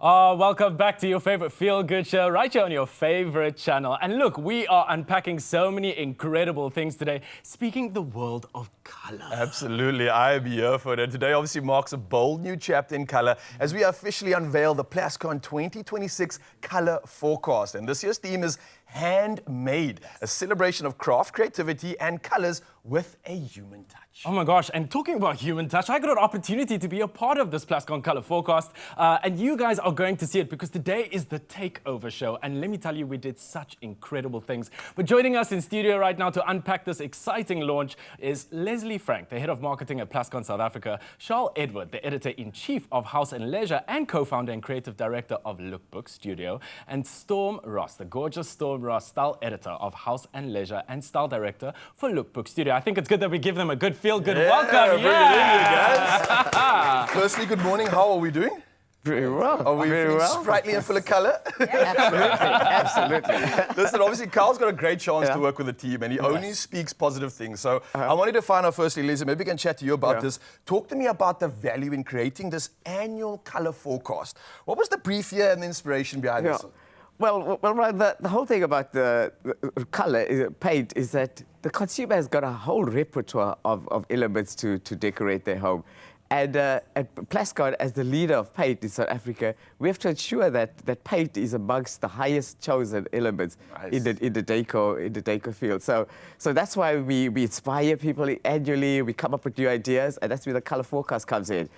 Oh, welcome back to your favorite feel-good show, right here on your favorite channel. And look, we are unpacking so many incredible things today, speaking the world of color. Absolutely, I am here for it. Today obviously marks a bold new chapter in color as we officially unveil the Plascon 2026 color forecast. And this year's theme is handmade, a celebration of craft, creativity, and colors with a human touch. Oh my gosh, and talking about human touch, I got an opportunity to be a part of this Plascon Color Forecast, and you guys are going to see it because today is the takeover show, and let me tell you, we did such incredible things. But joining us in studio right now to unpack this exciting launch is Leslie Frank, the head of marketing at Plascon South Africa, Charles Edward, the editor-in-chief of House and Leisure and co-founder and creative director of Lookbook Studio, and Storm Ross, the gorgeous Storm Ross, style editor of House and Leisure and style director for Lookbook Studio. I think it's good that we give them a good feel-good welcome. Bring it in, you guys. Firstly, good morning. How are we doing? Very well. Are we feeling sprightly and full of color? Absolutely. Listen, obviously, Carl's got a great chance to work with the team, and he only speaks positive things. So I wanted to find out firstly, Leslie, maybe we can chat to you about this. Talk to me about the value in creating this annual color forecast. What was the brief here and the inspiration behind this? Well, right, the whole thing about the color paint is that the consumer has got a whole repertoire of elements to decorate their home. And at Plascon, as the leader of paint in South Africa, we have to ensure that paint is amongst the highest chosen elements in the decor field. So that's why we inspire people annually. We come up with new ideas, and that's where the color forecast comes in.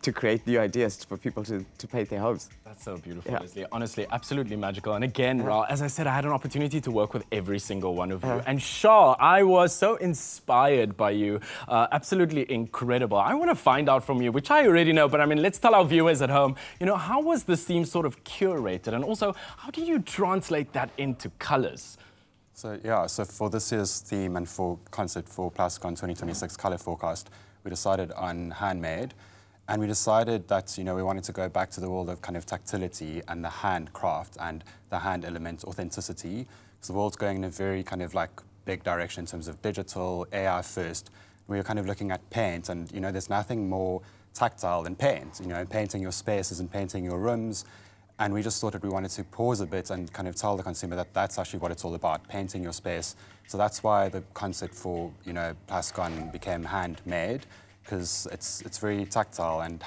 To create new ideas for people to paint their homes. That's so beautiful, Leslie. Honestly, absolutely magical. And again, Raul, as I said, I had an opportunity to work with every single one of you. And Shah, I was so inspired by you. Absolutely incredible. I want to find out from you, which I already know, but I mean, let's tell our viewers at home, you know, how was this theme sort of curated? And also, how do you translate that into colors? So for this year's theme and for concept for Plascon 2026 color forecast, we decided on handmade. And we decided that, you know, we wanted to go back to the world of kind of tactility and the handcraft and the hand element authenticity. Because the world's going in a very kind of like big direction in terms of digital, AI first. We were kind of looking at paint and, you know, there's nothing more tactile than paint, you know, painting your spaces and painting your rooms. And we just thought that we wanted to pause a bit and kind of tell the consumer that that's actually what it's all about, painting your space. So that's why the concept for, you know, Plascon became handmade, because it's very tactile and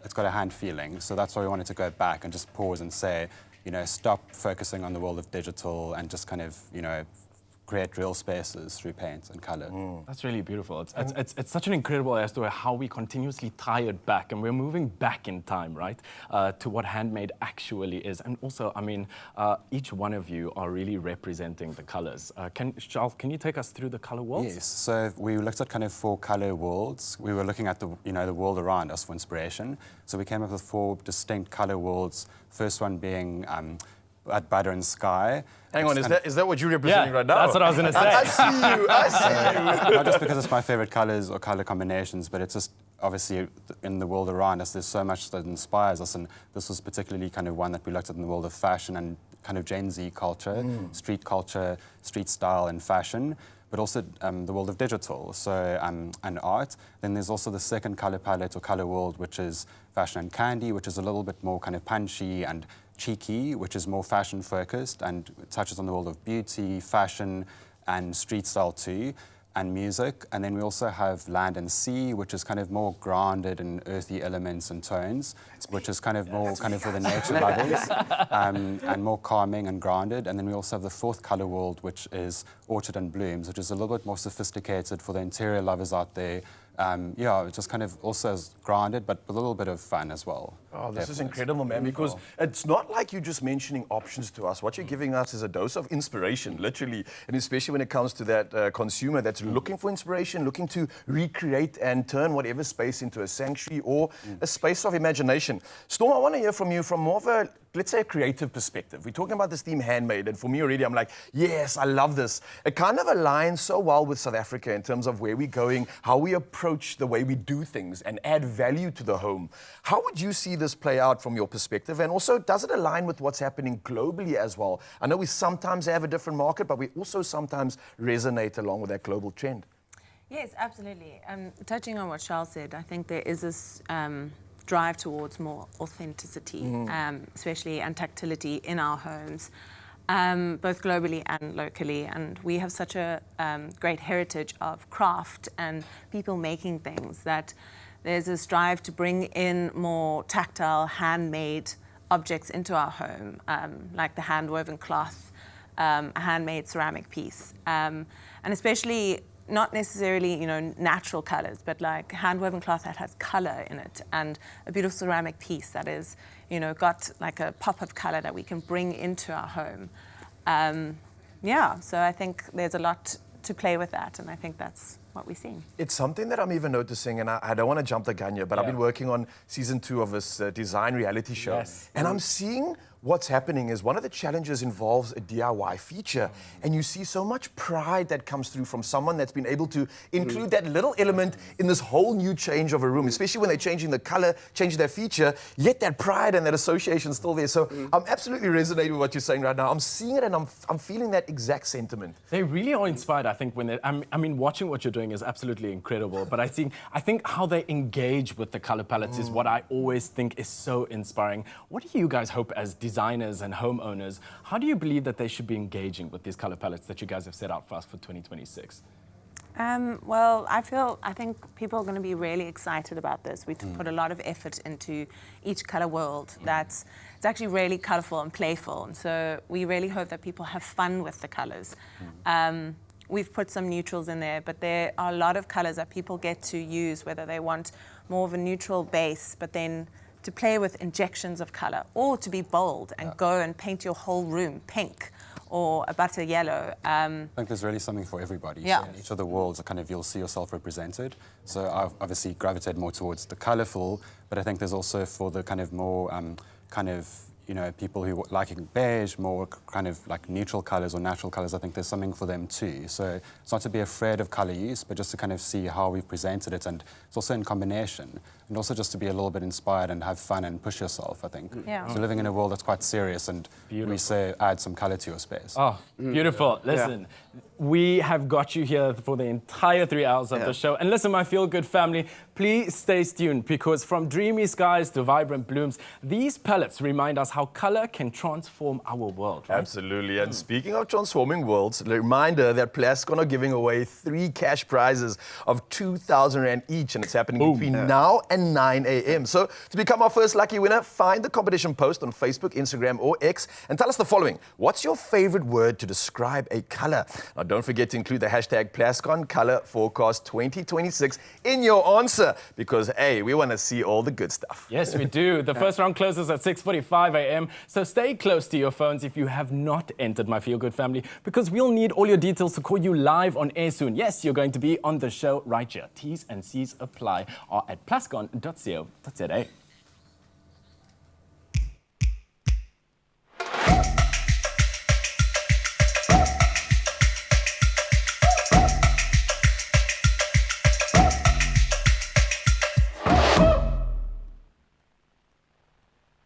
it's got a hand feeling. So that's why we wanted to go back and just pause and say, you know, stop focusing on the world of digital and just kind of, you know, create real spaces through paint and color. That's really beautiful. It's such an incredible as to how we continuously tie it back, and we're moving back in time, right, to what handmade actually is. And also, I mean, each one of you are really representing the colors. Charles, can you take us through the color worlds? Yes. So we looked at kind of 4 color worlds. We were looking at the world around us for inspiration. So we came up with 4 distinct color worlds. First one being at butter and sky. Hang on, is that what you're representing right now? That's what I was going to say. I see you. Not just because it's my favorite colors or color combinations, but it's just obviously in the world around us, there's so much that inspires us. And this was particularly kind of one that we looked at in the world of fashion and kind of Gen Z culture, street style and fashion, but also the world of digital, so and art. Then there's also the second color palette or color world, which is fashion and candy, which is a little bit more kind of punchy and cheeky, which is more fashion focused and touches on the world of beauty, fashion, and street style too, and music. And then we also have land and sea, which is kind of more grounded in earthy elements and tones, which is kind of more kind of for the nature lovers, and more calming and grounded. And then we also have the fourth color world, which is orchid and blooms, which is a little bit more sophisticated for the interior lovers out there. It's just kind of also grounded, but a little bit of fun as well. Oh, this is incredible, man, because it's not like you're just mentioning options to us. What you're giving us is a dose of inspiration, literally, and especially when it comes to that consumer that's looking for inspiration, looking to recreate and turn whatever space into a sanctuary or a space of imagination. Storm, I want to hear from you from more of a, let's say, a creative perspective. We're talking about this theme handmade, and for me already, I'm like, yes, I love this. It kind of aligns so well with South Africa in terms of where we're going, how we approach the way we do things and add value to the home. How would you see this play out from your perspective? And also, does it align with what's happening globally as well? I know we sometimes have a different market, but we also sometimes resonate along with that global trend. Yes, absolutely. Touching on what Charles said, I think there is this drive towards more authenticity, especially and tactility in our homes, both globally and locally. And we have such a great heritage of craft and people making things that there's this drive to bring in more tactile, handmade objects into our home, like the hand-woven cloth, a handmade ceramic piece, and especially not necessarily, you know, natural colors, but like hand-woven cloth that has color in it, and a beautiful ceramic piece that is, you know, got like a pop of color that we can bring into our home. Yeah, so I think there's a lot to play with that, and I think that's what we're seeing. It's something that I'm even noticing, and I don't want to jump the gun here, but I've been working on season 2 of this design reality show. Yes. And I'm seeing what's happening is one of the challenges involves a DIY feature. And you see so much pride that comes through from someone that's been able to include that little element in this whole new change of a room, especially when they're changing the color, changing their feature, yet that pride and that association is still there. So I'm absolutely resonating with what you're saying right now. I'm seeing it and I'm feeling that exact sentiment. They really are inspired, I think, when they, I mean, watching what you're doing is absolutely incredible, but I think how they engage with the color palettes is what I always think is so inspiring. What do you guys hope as designers and homeowners? How do you believe that they should be engaging with these color palettes that you guys have set out for us for 2026? Well, I think people are going to be really excited about this. We put a lot of effort into each color world. It's actually really colorful and playful, and so we really hope that people have fun with the colors. We've put some neutrals in there, but there are a lot of colors that people get to use, whether they want more of a neutral base, but then to play with injections of color, or to be bold and go and paint your whole room pink or a butter yellow. I think there's really something for everybody. Yeah. So in each of the worlds, you'll see yourself represented. So I've obviously gravitated more towards the colorful, but I think there's also for the kind of more people who liking beige, more kind of like neutral colors or natural colors. I think there's something for them too. So it's not to be afraid of color use, but just to kind of see how we've presented it, and it's also in combination, and also just to be a little bit inspired and have fun and push yourself, I think. Yeah. So living in a world that's quite serious, and we say add some color to your space. Oh, beautiful. Listen, we have got you here for the entire 3 hours of the show. And listen, my feel-good family, please stay tuned, because from dreamy skies to vibrant blooms, these palettes remind us how color can transform our world. Right? Absolutely. And speaking of transforming worlds, a reminder that Plascon are giving away 3 cash prizes of 2,000 Rand each, and it's happening between now and 9 a.m. So to become our first lucky winner, find the competition post on Facebook, Instagram, or X, and tell us the following. What's your favorite word to describe a color? Now, don't forget to include the hashtag Plascon Color Forecast 2026 in your answer, because, hey, we want to see all the good stuff. Yes, we do. The first round closes at 6:45 a.m. So stay close to your phones if you have not entered my Feel Good family, because we'll need all your details to call you live on air soon. Yes, you're going to be on the show right here. T's and C's apply. Or at plascon.co.za.